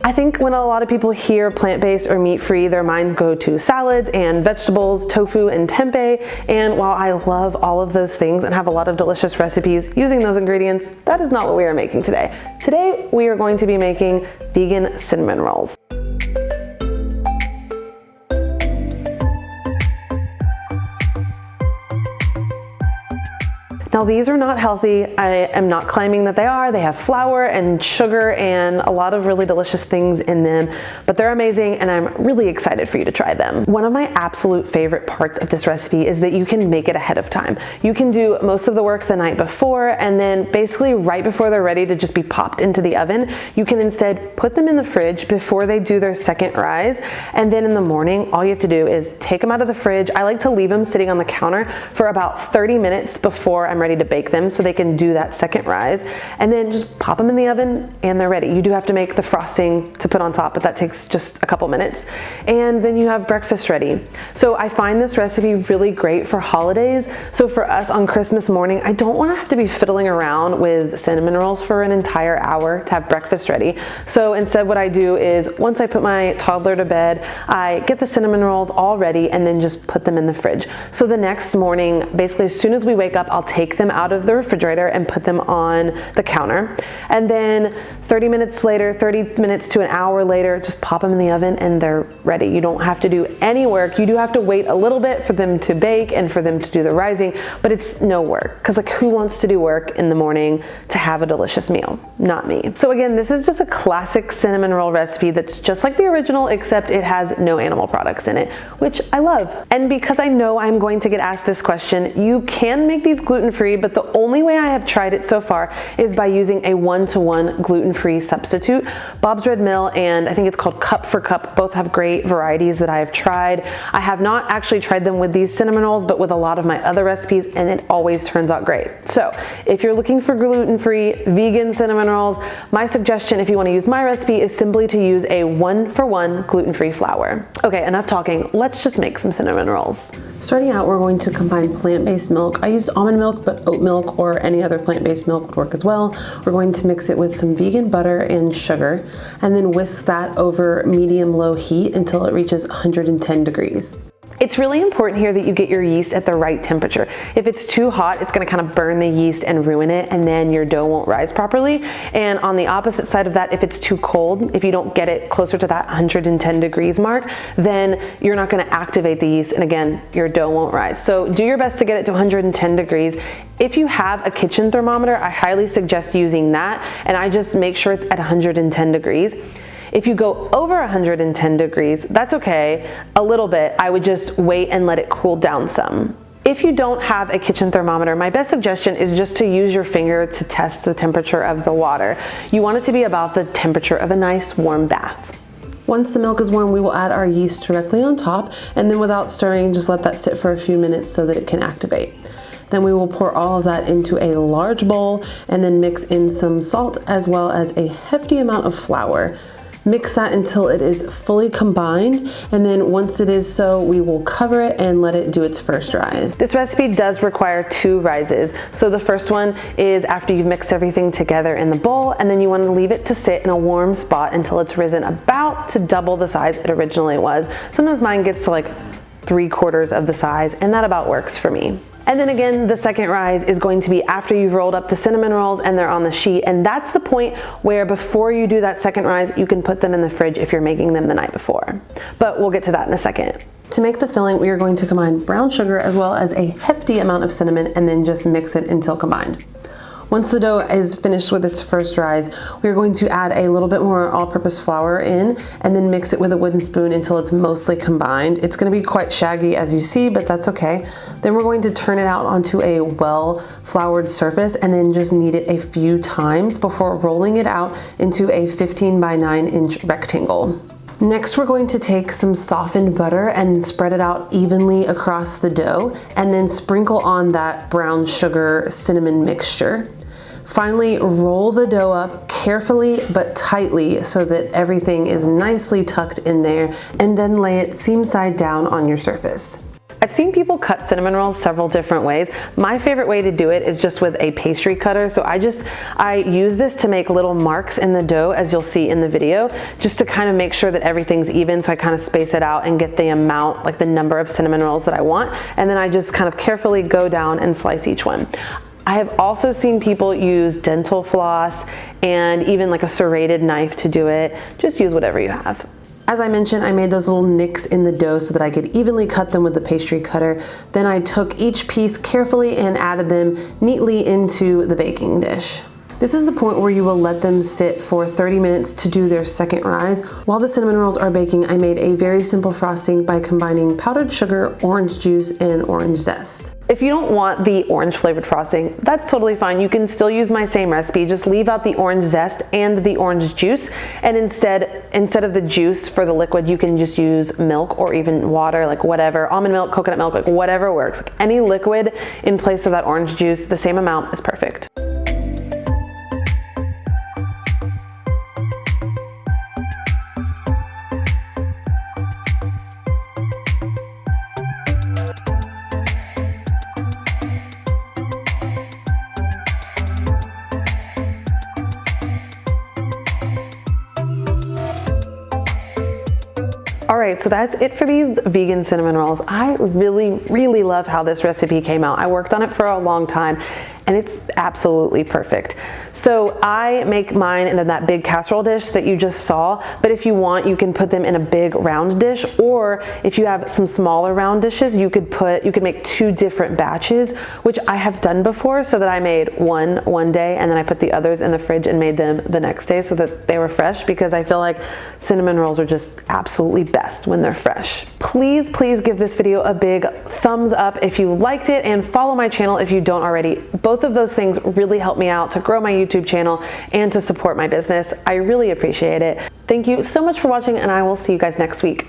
I think when a lot of people hear plant-based or meat-free, their minds go to salads and vegetables, tofu and tempeh, and while I love all of those things and have a lot of delicious recipes using those ingredients, that is not what we are making today. Today, we are going to be making vegan cinnamon rolls. Now these are not healthy. I am not claiming that they are. They have flour and sugar and a lot of really delicious things in them, but they're amazing and I'm really excited for you to try them. One of my absolute favorite parts of this recipe is that you can make it ahead of time. You can do most of the work the night before, and then basically right before they're ready to just be popped into the oven, you can instead put them in the fridge before they do their second rise, and then in the morning all you have to do is take them out of the fridge. I like to leave them sitting on the counter for about 30 minutes before I'm ready to bake them so they can do that second rise, and then just pop them in the oven and they're ready. You do have to make the frosting to put on top, but that takes just a couple minutes, and then you have breakfast ready. So I find this recipe really great for holidays. So for us on Christmas morning, I don't want to have to be fiddling around with cinnamon rolls for an entire hour to have breakfast ready. So instead what I do is once I put my toddler to bed, I get the cinnamon rolls all ready and then just put them in the fridge. So the next morning, basically as soon as we wake up, I'll take them out of the refrigerator and put them on the counter, and then 30 minutes later, 30 minutes to an hour later, just pop them in the oven and they're ready. You don't have to do any work. You do have to wait a little bit for them to bake and for them to do the rising, but it's no work, because like who wants to do work in the morning to have a delicious meal? Not me. So again, this is just a classic cinnamon roll recipe that's just like the original, except it has no animal products in it, which I love. And because I know I'm going to get asked this question, you can make these gluten-free, but the only way I have tried it so far is by using a 1-to-1 gluten-free substitute. Bob's Red Mill and I think it's called Cup for Cup both have great varieties that I have tried. I have not actually tried them with these cinnamon rolls, but with a lot of my other recipes, and it always turns out great. So if you're looking for gluten-free vegan cinnamon rolls, my suggestion if you want to use my recipe is simply to use a 1-for-1 gluten-free flour. Okay, enough talking. Let's just make some cinnamon rolls. Starting out, we're going to combine plant-based milk. I used almond milk, but oat milk or any other plant-based milk would work as well. We're going to mix it with some vegan butter and sugar, and then whisk that over medium-low heat until it reaches 110 degrees. It's really important here that you get your yeast at the right temperature. If it's too hot, it's gonna kind of burn the yeast and ruin it, and then your dough won't rise properly. And on the opposite side of that, if it's too cold, if you don't get it closer to that 110 degrees mark, then you're not gonna activate the yeast, and again, your dough won't rise. So do your best to get it to 110 degrees. If you have a kitchen thermometer, I highly suggest using that, and I just make sure it's at 110 degrees. If you go over 110 degrees, that's okay, a little bit. I would just wait and let it cool down some. If you don't have a kitchen thermometer, my best suggestion is just to use your finger to test the temperature of the water. You want it to be about the temperature of a nice warm bath. Once the milk is warm, we will add our yeast directly on top, and then without stirring, just let that sit for a few minutes so that it can activate. Then we will pour all of that into a large bowl and then mix in some salt as well as a hefty amount of flour. Mix that until it is fully combined, and then once it is so, we will cover it and let it do its first rise. This recipe does require 2 rises. So the first one is after you've mixed everything together in the bowl, and then you want to leave it to sit in a warm spot until it's risen about to double the size it originally was. Sometimes mine gets to like 3/4 of the size, and that about works for me. And then again, the second rise is going to be after you've rolled up the cinnamon rolls and they're on the sheet. And that's the point where before you do that second rise, you can put them in the fridge if you're making them the night before. But we'll get to that in a second. To make the filling, we are going to combine brown sugar as well as a hefty amount of cinnamon, and then just mix it until combined. Once the dough is finished with its first rise, we are going to add a little bit more all-purpose flour in, and then mix it with a wooden spoon until it's mostly combined. It's going to be quite shaggy as you see, but that's okay. Then we're going to turn it out onto a well-floured surface and then just knead it a few times before rolling it out into a 15 by 9 inch rectangle. Next, we're going to take some softened butter and spread it out evenly across the dough, and then sprinkle on that brown sugar cinnamon mixture. Finally, roll the dough up carefully but tightly so that everything is nicely tucked in there, and then lay it seam side down on your surface. I've seen people cut cinnamon rolls several different ways. My favorite way to do it is just with a pastry cutter. So I use this to make little marks in the dough, as you'll see in the video, just to kind of make sure that everything's even. So I kind of space it out and get the amount, like the number of cinnamon rolls that I want. And then I just kind of carefully go down and slice each one. I have also seen people use dental floss and even like a serrated knife to do it. Just use whatever you have. As I mentioned, I made those little nicks in the dough so that I could evenly cut them with the pastry cutter. Then I took each piece carefully and added them neatly into the baking dish. This is the point where you will let them sit for 30 minutes to do their second rise. While the cinnamon rolls are baking, I made a very simple frosting by combining powdered sugar, orange juice, and orange zest. If you don't want the orange flavored frosting, that's totally fine. You can still use my same recipe. Just leave out the orange zest and the orange juice. And instead of the juice for the liquid, you can just use milk or even water, like whatever, almond milk, coconut milk, like whatever works. Like any liquid in place of that orange juice, the same amount is perfect. All right, so that's it for these vegan cinnamon rolls. I really love how this recipe came out. I worked on it for a long time and it's absolutely perfect. So I make mine in that big casserole dish that you just saw, but if you want, you can put them in a big round dish, or if you have some smaller round dishes, you could make 2 different batches, which I have done before, so that I made one day and then I put the others in the fridge and made them the next day so that they were fresh, because I feel like cinnamon rolls are just absolutely best when they're fresh. Please give this video a big thumbs up if you liked it, and follow my channel if you don't already. Both of those things really help me out to grow my YouTube channel and to support my business. I really appreciate it. Thank you so much for watching, and I will see you guys next week.